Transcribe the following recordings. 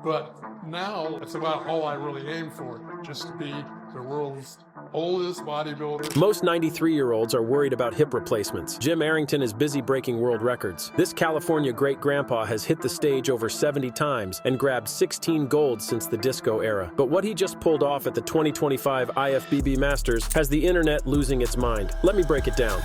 But now it's about all I really aim for, just to be the world's oldest bodybuilder. Most 93-year-olds are worried about hip replacements. Jim Arrington is busy breaking world records. This California great-grandpa has hit the stage over 70 times and grabbed 16 golds since the disco era. But what he just pulled off at the 2025 IFBB Masters has the internet losing its mind. Let me break it down.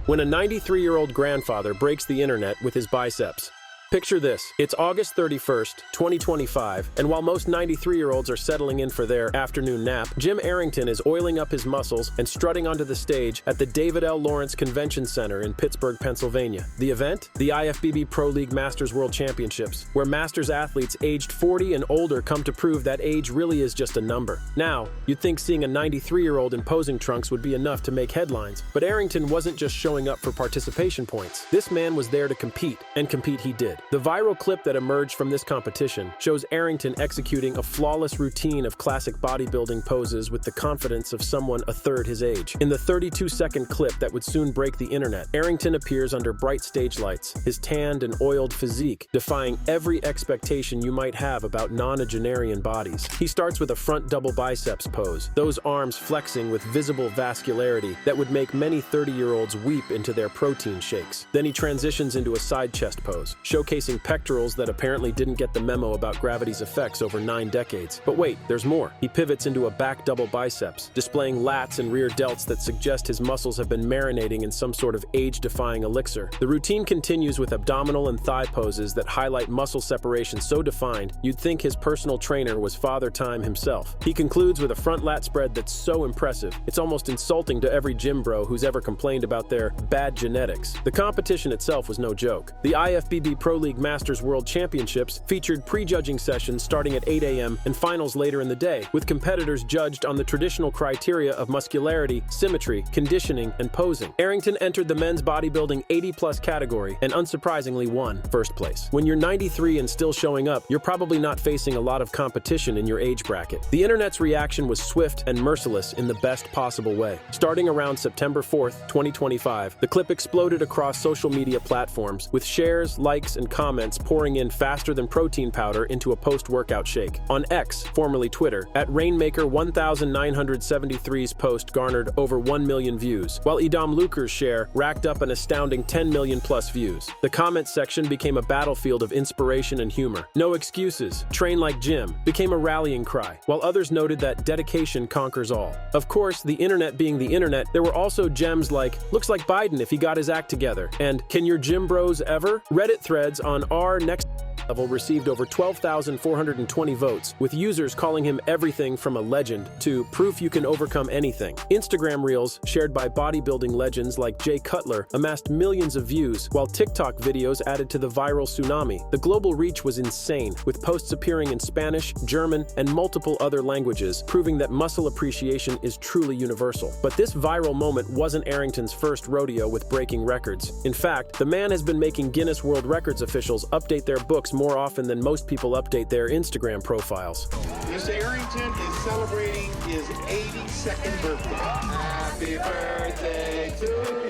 When a 93-year-old grandfather breaks the internet with his biceps. Picture this. It's August 31st, 2025, and while most 93-year-olds are settling in for their afternoon nap, Jim Arrington is oiling up his muscles and strutting onto the stage at the David L. Lawrence Convention Center in Pittsburgh, Pennsylvania. The event? The IFBB Pro League Masters World Championships, where Masters athletes aged 40 and older come to prove that age really is just a number. Now, you'd think seeing a 93-year-old in posing trunks would be enough to make headlines, but Arrington wasn't just showing up for participation points. This man was there to compete, and compete he did. The viral clip that emerged from this competition shows Arrington executing a flawless routine of classic bodybuilding poses with the confidence of someone a third his age. In the 32-second clip that would soon break the internet, Arrington appears under bright stage lights, his tanned and oiled physique defying every expectation you might have about nonagenarian bodies. He starts with a front double biceps pose, those arms flexing with visible vascularity that would make many 30-year-olds weep into their protein shakes. Then he transitions into a side chest pose, showcasing pectorals that apparently didn't get the memo about gravity's effects over 9 decades. But wait, there's more. He pivots into a back double biceps, displaying lats and rear delts that suggest his muscles have been marinating in some sort of age-defying elixir. The routine continues with abdominal and thigh poses that highlight muscle separation so defined, you'd think his personal trainer was Father Time himself. He concludes with a front lat spread that's so impressive, it's almost insulting to every gym bro who's ever complained about their bad genetics. The competition itself was no joke. The IFBB Pro League Masters World Championships featured pre-judging sessions starting at 8 a.m. and finals later in the day, with competitors judged on the traditional criteria of muscularity, symmetry, conditioning, and posing. Arrington entered the men's bodybuilding 80+ category and unsurprisingly won first place. When you're 93 and still showing up, you're probably not facing a lot of competition in your age bracket. The internet's reaction was swift and merciless in the best possible way. Starting around September 4th, 2025, the clip exploded across social media platforms, with shares, likes, and comments pouring in faster than protein powder into a post-workout shake. On X, formerly Twitter, at Rainmaker1973's post garnered over 1 million views, while Edom Luker's share racked up an astounding 10 million plus views. The comments section became a battlefield of inspiration and humor. No excuses, train like Jim became a rallying cry, while others noted that dedication conquers all. Of course, the internet being the internet, there were also gems like, looks like Biden if he got his act together, and can your gym bros ever? Reddit threads on our next level received over 12,420 votes, with users calling him everything from a legend to proof you can overcome anything. Instagram reels, shared by bodybuilding legends like Jay Cutler, amassed millions of views, while TikTok videos added to the viral tsunami. The global reach was insane, with posts appearing in Spanish, German, and multiple other languages, proving that muscle appreciation is truly universal. But this viral moment wasn't Arrington's first rodeo with breaking records. In fact, the man has been making Guinness World Records officials update their books more often than most people update their Instagram profiles. Mr. Arrington is celebrating his 82nd birthday. Happy birthday to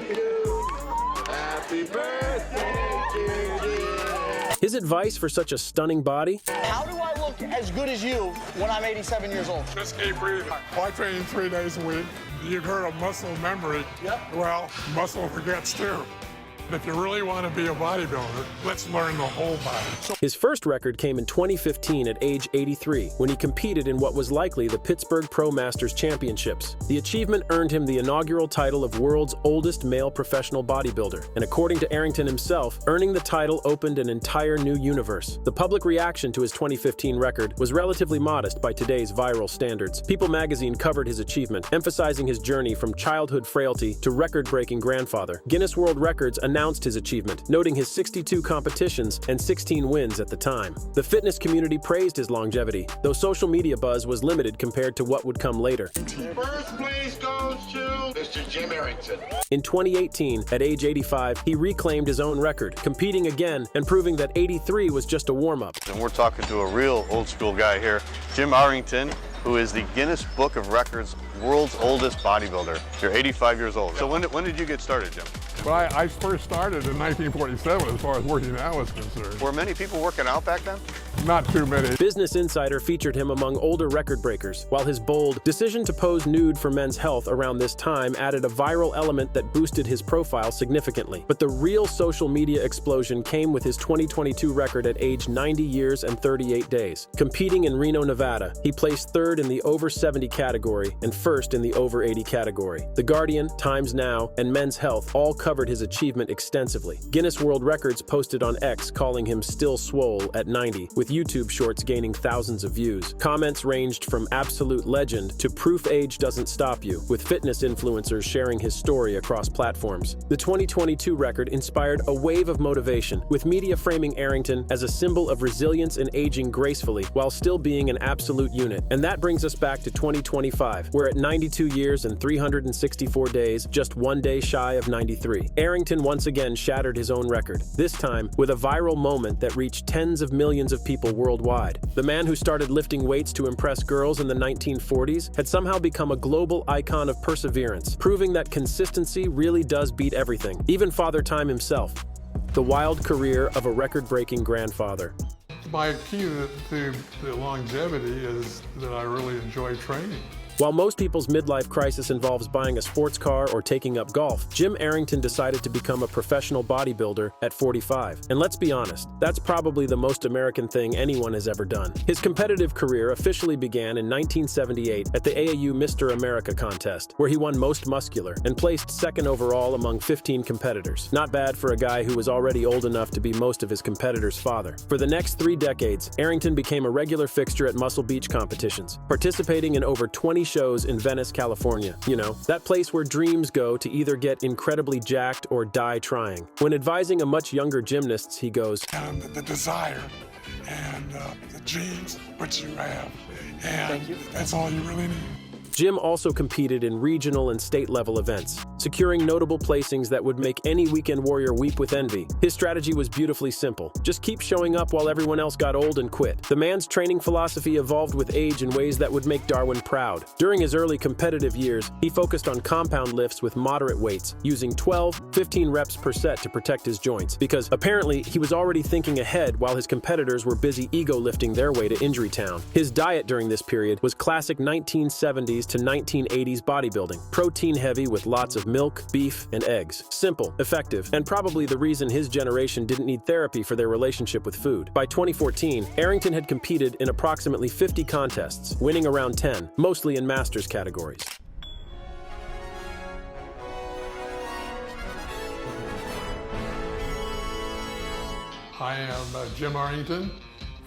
you. Happy birthday to you. His advice for such a stunning body? How do I look as good as you when I'm 87 years old? Just keep breathing. I train 3 days a week. You've heard of muscle memory. Yep. Well, muscle forgets too. If you really want to be a bodybuilder, let's learn the whole body. His first record came in 2015 at age 83, when he competed in what was likely the Pittsburgh Pro Masters Championships. The achievement earned him the inaugural title of world's oldest male professional bodybuilder, and according to Arrington himself, earning the title opened an entire new universe. The public reaction to his 2015 record was relatively modest by today's viral standards. People magazine covered his achievement, emphasizing his journey from childhood frailty to record-breaking grandfather. Guinness World Records announced his achievement, noting his 62 competitions and 16 wins at the time. The fitness community praised his longevity, though social media buzz was limited compared to what would come later. First place goes to Mr. Jim Arrington. In 2018, at age 85, he reclaimed his own record, competing again and proving that 83 was just a warm-up. And we're talking to a real old-school guy here, Jim Arrington, who is the Guinness Book of Records world's oldest bodybuilder. You're 85 years old. So when did you get started, Jim? Well, I first started in 1947 as far as working out was concerned. Were many people working out back then? Not too many. Business Insider featured him among older record breakers, while his bold decision to pose nude for Men's Health around this time added a viral element that boosted his profile significantly. But the real social media explosion came with his 2022 record at age 90 years and 38 days. Competing in Reno, Nevada, he placed third in the over 70 category and first in the over 80 category. The Guardian, Times Now, and Men's Health all covered his achievement extensively. Guinness World Records posted on X calling him still swole at 90, with YouTube shorts gaining thousands of views. Comments ranged from absolute legend to proof age doesn't stop you, with fitness influencers sharing his story across platforms. The 2022 record inspired a wave of motivation, with media framing Arrington as a symbol of resilience and aging gracefully while still being an absolute unit. And that brings us back to 2025, where at 92 years and 364 days, just one day shy of 93, Arrington once again shattered his own record, this time with a viral moment that reached tens of millions of people worldwide. The man who started lifting weights to impress girls in the 1940s had somehow become a global icon of perseverance, proving that consistency really does beat everything, even Father Time himself. The wild career of a record-breaking grandfather. My key to the longevity is that I really enjoy training. While most people's midlife crisis involves buying a sports car or taking up golf, Jim Arrington decided to become a professional bodybuilder at 45. And let's be honest, that's probably the most American thing anyone has ever done. His competitive career officially began in 1978 at the AAU Mr. America contest, where he won Most Muscular and placed second overall among 15 competitors. Not bad for a guy who was already old enough to be most of his competitors' father. For the next 3 decades, Arrington became a regular fixture at Muscle Beach competitions, participating in over 20 shows in Venice, California. You know, that place where dreams go to either get incredibly jacked or die trying. When advising a much younger gymnasts, he goes, and the desire and the dreams, what you have, and that's all you really need. Jim also competed in regional and state-level events, securing notable placings that would make any weekend warrior weep with envy. His strategy was beautifully simple. Just keep showing up while everyone else got old and quit. The man's training philosophy evolved with age in ways that would make Darwin proud. During his early competitive years, he focused on compound lifts with moderate weights, using 15 reps per set to protect his joints, because apparently he was already thinking ahead while his competitors were busy ego lifting their way to injury town. His diet during this period was classic 1970s to 1980s bodybuilding, protein-heavy with lots of milk, beef, and eggs. Simple, effective, and probably the reason his generation didn't need therapy for their relationship with food. By 2014, Arrington had competed in approximately 50 contests, winning around 10, mostly in masters categories. I am Jim Arrington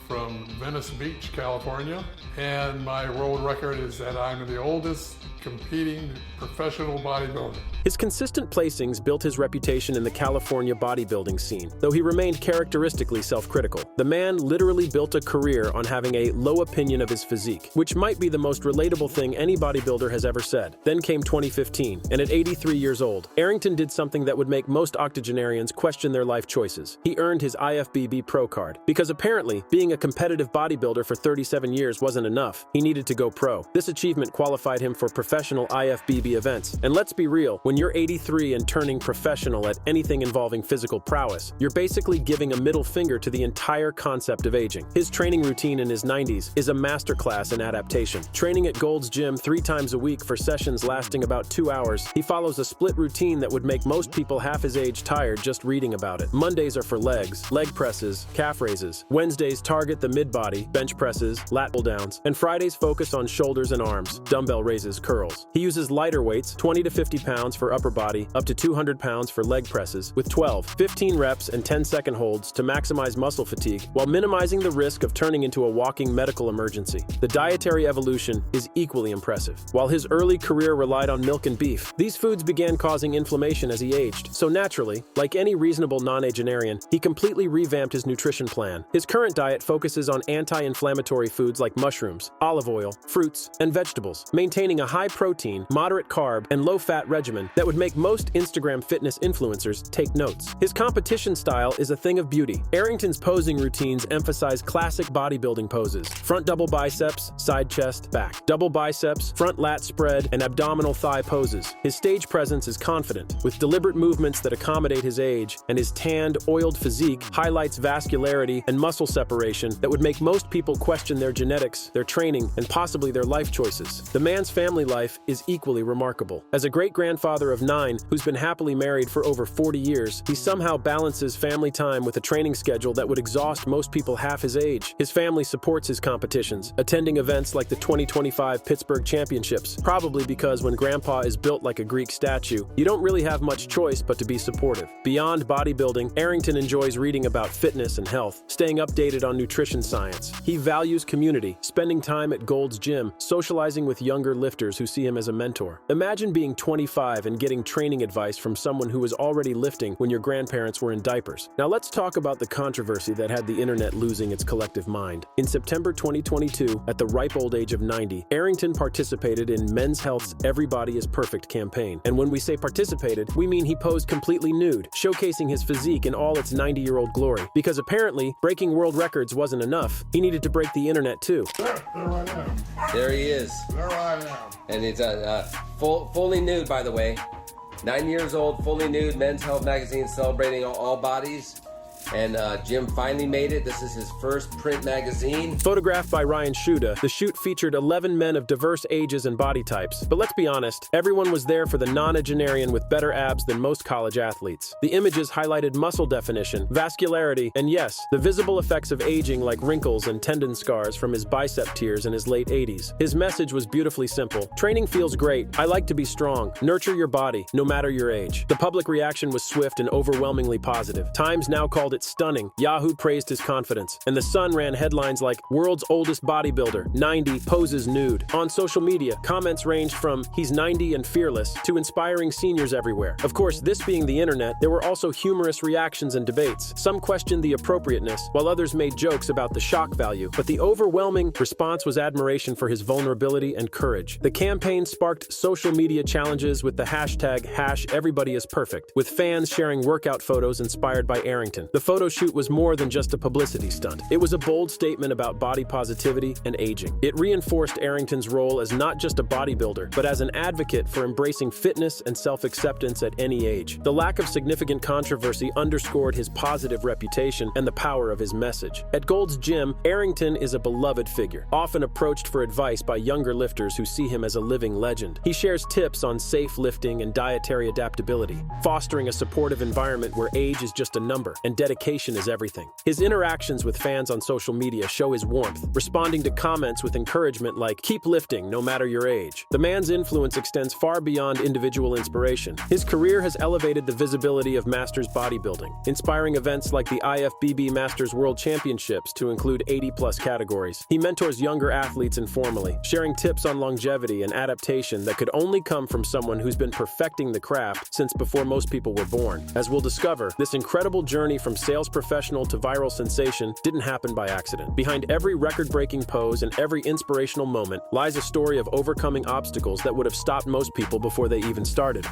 from Venice Beach, California, and my world record is that I'm the oldest competing professional bodybuilder. His consistent placings built his reputation in the California bodybuilding scene, though he remained characteristically self-critical. The man literally built a career on having a low opinion of his physique, which might be the most relatable thing any bodybuilder has ever said. Then came 2015, and at 83 years old, Arrington did something that would make most octogenarians question their life choices. He earned his IFBB Pro card, because apparently, being a competitive bodybuilder for 37 years wasn't enough. He needed to go pro. This achievement qualified him for professional IFBB events. And let's be real, when you're 83 and turning professional at anything involving physical prowess, you're basically giving a middle finger to the entire concept of aging. His training routine in his 90s is a masterclass in adaptation. Training at Gold's Gym 3 times a week for sessions lasting about 2 hours, he follows a split routine that would make most people half his age tired just reading about it. Mondays are for legs, leg presses, calf raises. Wednesdays target the mid-body, bench presses, lat pull-downs, and Fridays focus on shoulders and arms, dumbbell raises, curls. He uses lighter weights, 20 to 50 pounds for upper body, up to 200 pounds for leg presses, with 15 reps and 10-second holds to maximize muscle fatigue while minimizing the risk of turning into a walking medical emergency. The dietary evolution is equally impressive. While his early career relied on milk and beef, these foods began causing inflammation as he aged. So naturally, like any reasonable non-agenarian, he completely revamped his nutrition plan. His current diet focuses on anti-inflammatory foods like mushrooms, olive oil, fruits, and vegetables, maintaining a high protein, moderate carb, and low-fat regimen discipline that would make most Instagram fitness influencers take notes. His competition style is a thing of beauty. Arrington's posing routines emphasize classic bodybuilding poses: front double biceps, side chest, back. Double biceps, front lat spread, and abdominal thigh poses. His stage presence is confident, with deliberate movements that accommodate his age, and his tanned, oiled physique highlights vascularity and muscle separation that would make most people question their genetics, their training, and possibly their life choices. The man's family life is equally remarkable. As a great-grandfather of 9 who's been happily married for over 40 years, he somehow balances family time with a training schedule that would exhaust most people half his age. His family supports his competitions, attending events like the 2025 Pittsburgh Championships, probably because when Grandpa is built like a Greek statue, you don't really have much choice but to be supportive. Beyond bodybuilding, Arrington enjoys reading about fitness and health, staying updated on nutrition science. He values community, spending time at Gold's Gym, socializing with younger lifters who see him as a mentor. Imagine being 25 and getting training advice from someone who was already lifting when your grandparents were in diapers. Now let's talk about the controversy that had the internet losing its collective mind. In September 2022, at the ripe old age of 90, Arrington participated in Men's Health's Everybody is Perfect campaign. And when we say participated, we mean he posed completely nude, showcasing his physique in all its 90-year-old glory. Because apparently, breaking world records wasn't enough, he needed to break the internet too. There I am. There he is. There I am. And it's fully nude, by the way. 9 years old, fully nude, Men's Health magazine celebrating all bodies. And Jim finally made it. This is his first print magazine. Photographed by Ryan Shuda, the shoot featured 11 men of diverse ages and body types. But let's be honest, everyone was there for the nonagenarian with better abs than most college athletes. The images highlighted muscle definition, vascularity, and yes, the visible effects of aging like wrinkles and tendon scars from his bicep tears in his late 80s. His message was beautifully simple. Training feels great. I like to be strong. Nurture your body, no matter your age. The public reaction was swift and overwhelmingly positive. Times now called it stunning. Yahoo praised his confidence, and The Sun ran headlines like "World's Oldest Bodybuilder, 90, poses nude." On social media, comments ranged from "He's 90 and fearless" to inspiring seniors everywhere. Of course, this being the internet, there were also humorous reactions and debates. Some questioned the appropriateness, while others made jokes about the shock value. But the overwhelming response was admiration for his vulnerability and courage. The campaign sparked social media challenges with the hashtag #EverybodyIsPerfect, with fans sharing workout photos inspired by Arrington. The photo shoot was more than just a publicity stunt. It was a bold statement about body positivity and aging. It reinforced Arrington's role as not just a bodybuilder, but as an advocate for embracing fitness and self-acceptance at any age. The lack of significant controversy underscored his positive reputation and the power of his message. At Gold's Gym, Arrington is a beloved figure, often approached for advice by younger lifters who see him as a living legend. He shares tips on safe lifting and dietary adaptability, fostering a supportive environment where age is just a number and dedication is everything. His interactions with fans on social media show his warmth, responding to comments with encouragement like "Keep lifting no matter your age." The man's influence extends far beyond individual inspiration. His career has elevated the visibility of Masters bodybuilding, inspiring events like the IFBB Masters World Championships to include 80-plus categories. He mentors younger athletes informally, sharing tips on longevity and adaptation that could only come from someone who's been perfecting the craft since before most people were born. As we'll discover, this incredible journey from sales professional to viral sensation didn't happen by accident. Behind every record-breaking pose and every inspirational moment lies a story of overcoming obstacles that would have stopped most people before they even started.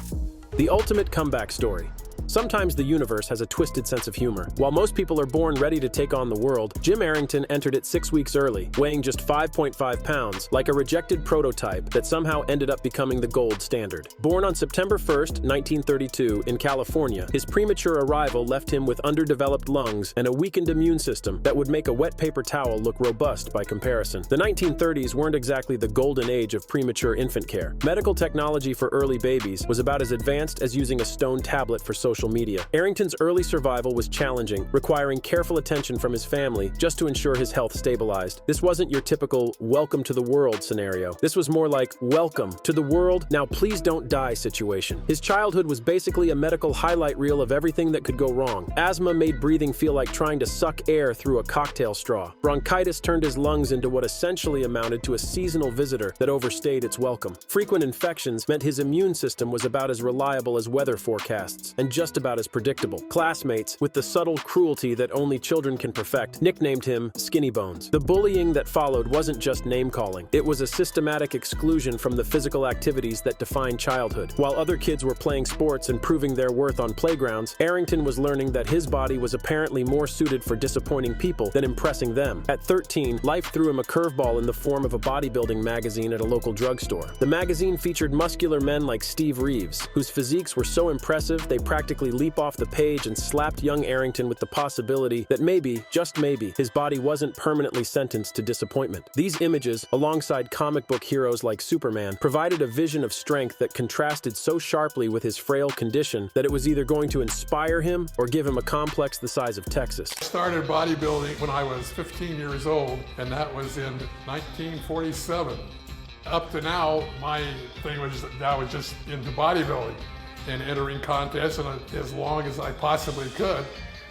The ultimate comeback story. Sometimes the universe has a twisted sense of humor. While most people are born ready to take on the world, Jim Arrington entered it 6 weeks early, weighing just 5.5 pounds, like a rejected prototype that somehow ended up becoming the gold standard. Born on September 1st, 1932, in California, his premature arrival left him with underdeveloped lungs and a weakened immune system that would make a wet paper towel look robust by comparison. The 1930s weren't exactly the golden age of premature infant care. Medical technology for early babies was about as advanced as using a stone tablet for social media. Arrington's early survival was challenging, requiring careful attention from his family just to ensure his health stabilized. This wasn't your typical "welcome to the world" scenario. This was more like "welcome to the world, now please don't die" situation. His childhood was basically a medical highlight reel of everything that could go wrong. Asthma made breathing feel like trying to suck air through a cocktail straw. Bronchitis turned his lungs into what essentially amounted to a seasonal visitor that overstayed its welcome. Frequent infections meant his immune system was about as reliable as weather forecasts, and just just about as predictable. Classmates, with the subtle cruelty that only children can perfect, nicknamed him Skinny Bones. The bullying that followed wasn't just name-calling. It was a systematic exclusion from the physical activities that define childhood. While other kids were playing sports and proving their worth on playgrounds, Arrington was learning that his body was apparently more suited for disappointing people than impressing them. At 13, life threw him a curveball in the form of a bodybuilding magazine at a local drugstore. The magazine featured muscular men like Steve Reeves, whose physiques were so impressive they practically leap off the page and slapped young Arrington with the possibility that maybe, just maybe, his body wasn't permanently sentenced to disappointment. These images, alongside comic book heroes like Superman, provided a vision of strength that contrasted so sharply with his frail condition that it was either going to inspire him or give him a complex the size of Texas. I started bodybuilding when I was 15 years old, and that was in 1947. Up to now, my thing was that I was just into bodybuilding and entering contests and as long as I possibly could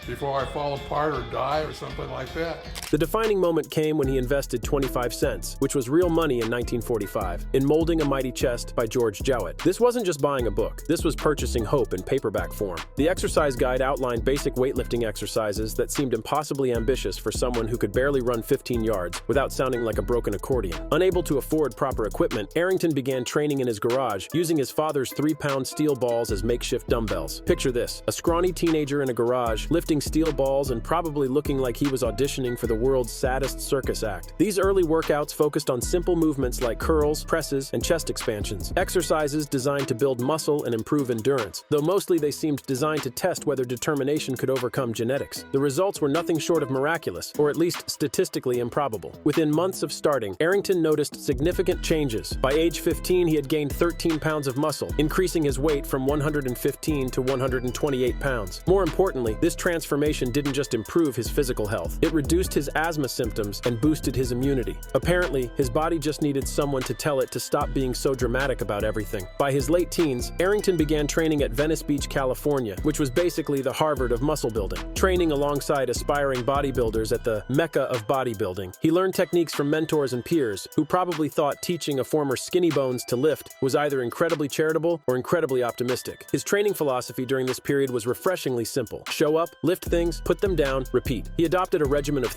before I fall apart or die or something like that. The defining moment came when he invested 25 cents, which was real money in 1945, in Molding a Mighty Chest by George Jowett. This wasn't just buying a book, this was purchasing hope in paperback form. The exercise guide outlined basic weightlifting exercises that seemed impossibly ambitious for someone who could barely run 15 yards without sounding like a broken accordion. Unable to afford proper equipment, Arrington began training in his garage, using his father's 3-pound steel balls as makeshift dumbbells. Picture this, a scrawny teenager in a garage, lifting steel balls and probably looking like he was auditioning for the world's saddest circus act. These early workouts focused on simple movements like curls, presses, and chest expansions, exercises designed to build muscle and improve endurance, though mostly they seemed designed to test whether determination could overcome genetics. The results were nothing short of miraculous, or at least statistically improbable. Within months of starting, Arrington noticed significant changes. By age 15, he had gained 13 pounds of muscle, increasing his weight from 115 to 128 pounds. More importantly, this transformation didn't just improve his physical health, it reduced his asthma symptoms and boosted his immunity. Apparently, his body just needed someone to tell it to stop being so dramatic about everything. By his late teens, Arrington began training at Venice Beach, California, which was basically the Harvard of muscle building. Training alongside aspiring bodybuilders at the Mecca of bodybuilding, he learned techniques from mentors and peers who probably thought teaching a former Skinny Bones to lift was either incredibly charitable or incredibly optimistic. His training philosophy during this period was refreshingly simple. Show up, lift things, put them down, repeat. He adopted a regimen of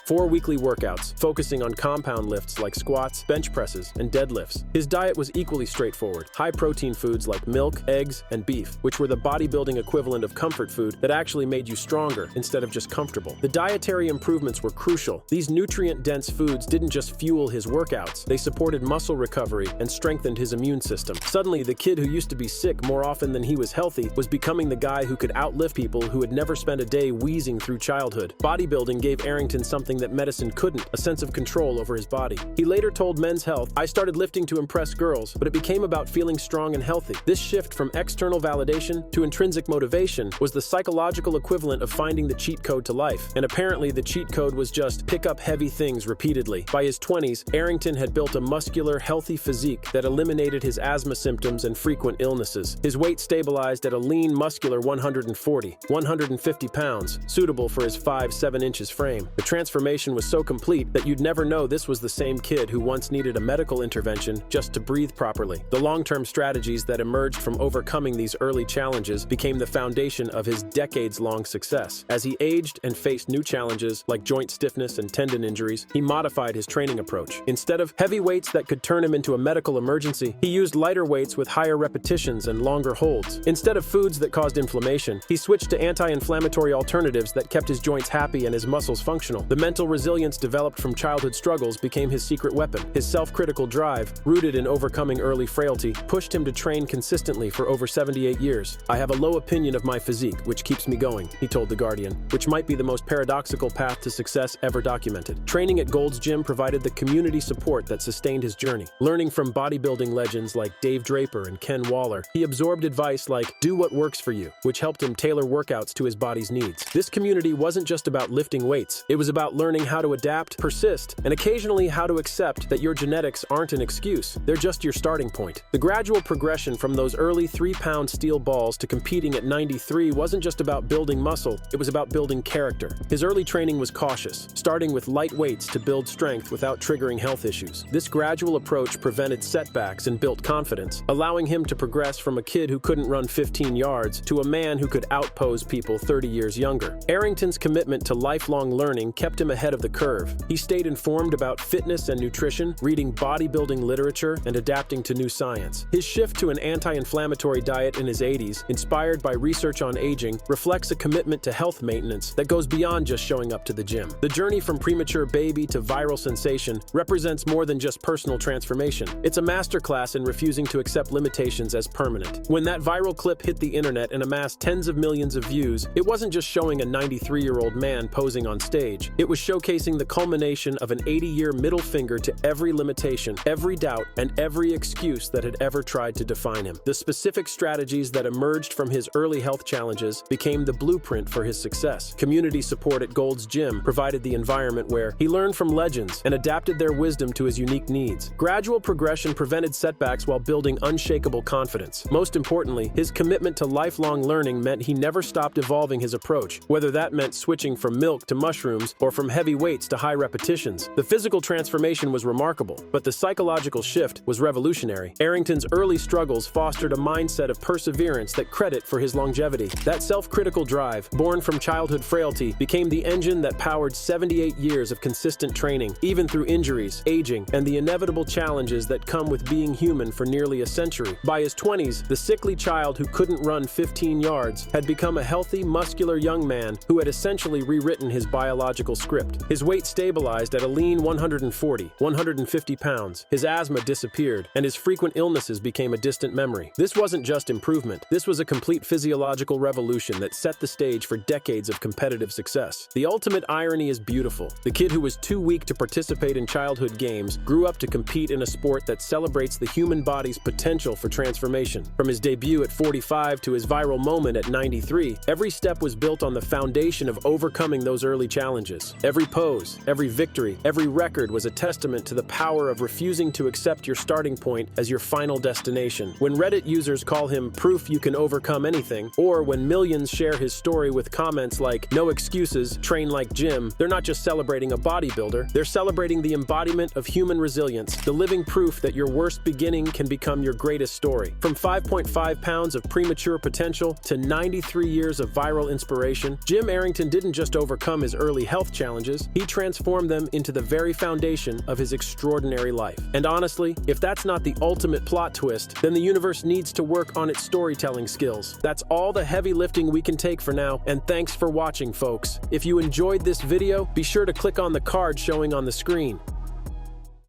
4 weekly workouts, focusing on compound lifts like squats, bench presses, and deadlifts. His diet was equally straightforward. High-protein foods like milk, eggs, and beef, which were the bodybuilding equivalent of comfort food that actually made you stronger instead of just comfortable. The dietary improvements were crucial. These nutrient-dense foods didn't just fuel his workouts, they supported muscle recovery and strengthened his immune system. Suddenly, the kid who used to be sick more often than he was healthy was becoming the guy who could outlift people who had never spent a day wheezing through childhood. Bodybuilding gave Arrington something that medicine couldn't, a sense of control over his body. He later told Men's Health, "I started lifting to impress girls, but it became about feeling strong and healthy." This shift from external validation to intrinsic motivation was the psychological equivalent of finding the cheat code to life, and apparently the cheat code was just pick up heavy things repeatedly. By his 20s, Arrington had built a muscular, healthy physique that eliminated his asthma symptoms and frequent illnesses. His weight stabilized at a lean, muscular 150 pounds, suitable for his 5'7" frame. The transformation was so complete that you'd never know this was the same kid who once needed a medical intervention just to breathe properly. The long-term strategies that emerged from overcoming these early challenges became the foundation of his decades-long success. As he aged and faced new challenges like joint stiffness and tendon injuries, he modified his training approach. Instead of heavy weights that could turn him into a medical emergency, he used lighter weights with higher repetitions and longer holds. Instead of foods that caused inflammation, he switched to anti-inflammatory alternatives that kept his joints happy and his muscles functional. The mental resilience developed from childhood struggles became his secret weapon. His self-critical drive, rooted in overcoming early frailty, pushed him to train consistently for over 78 years. "I have a low opinion of my physique, which keeps me going," he told The Guardian, which might be the most paradoxical path to success ever documented. Training at Gold's Gym provided the community support that sustained his journey. Learning from bodybuilding legends like Dave Draper and Ken Waller, he absorbed advice like, "Do what works for you," which helped him tailor workouts to his body's body's needs. This community wasn't just about lifting weights. It was about learning how to adapt, persist, and occasionally how to accept that your genetics aren't an excuse. They're just your starting point. The gradual progression from those early 3-pound steel balls to competing at 93 wasn't just about building muscle, it was about building character. His early training was cautious, starting with light weights to build strength without triggering health issues. This gradual approach prevented setbacks and built confidence, allowing him to progress from a kid who couldn't run 15 yards to a man who could outpose people 30 years younger. Arrington's commitment to lifelong learning kept him ahead of the curve. He stayed informed about fitness and nutrition, reading bodybuilding literature, and adapting to new science. His shift to an anti-inflammatory diet in his 80s, inspired by research on aging, reflects a commitment to health maintenance that goes beyond just showing up to the gym. The journey from premature baby to viral sensation represents more than just personal transformation. It's a masterclass in refusing to accept limitations as permanent. When that viral clip hit the internet and amassed tens of millions of views, it wasn't just showing a 93-year-old man posing on stage. It was showcasing the culmination of an 80-year middle finger to every limitation, every doubt, and every excuse that had ever tried to define him. The specific strategies that emerged from his early health challenges became the blueprint for his success. Community support at Gold's Gym provided the environment where he learned from legends and adapted their wisdom to his unique needs. Gradual progression prevented setbacks while building unshakable confidence. Most importantly, his commitment to lifelong learning meant he never stopped evolving his approach, whether that meant switching from milk to mushrooms or from heavy weights to high repetitions. The physical transformation was remarkable, but the psychological shift was revolutionary. Arrington's early struggles fostered a mindset of perseverance that credit for his longevity. That self-critical drive, born from childhood frailty, became the engine that powered 78 years of consistent training, even through injuries, aging, and the inevitable challenges that come with being human for nearly a century. By his 20s, the sickly child who couldn't run 15 yards had become a healthy, muscular young man who had essentially rewritten his biological script. His weight stabilized at a lean 150 pounds. His asthma disappeared, and his frequent illnesses became a distant memory. This wasn't just improvement. This was a complete physiological revolution that set the stage for decades of competitive success. The ultimate irony is beautiful. The kid who was too weak to participate in childhood games grew up to compete in a sport that celebrates the human body's potential for transformation. From his debut at 45 to his viral moment at 93, every step was built on the foundation of overcoming those early challenges. Every pose, every victory, every record was a testament to the power of refusing to accept your starting point as your final destination. When Reddit users call him proof you can overcome anything, or when millions share his story with comments like, "No excuses, train like Jim," they're not just celebrating a bodybuilder, they're celebrating the embodiment of human resilience, the living proof that your worst beginning can become your greatest story. From 5.5 pounds of premature potential to 93 years of viral inspiration, Jim Arrington didn't just overcome his early health challenges, he transformed them into the very foundation of his extraordinary life. And honestly, if that's not the ultimate plot twist, then the universe needs to work on its storytelling skills. That's all the heavy lifting we can take for now, and thanks for watching, folks. If you enjoyed this video, be sure to click on the card showing on the screen.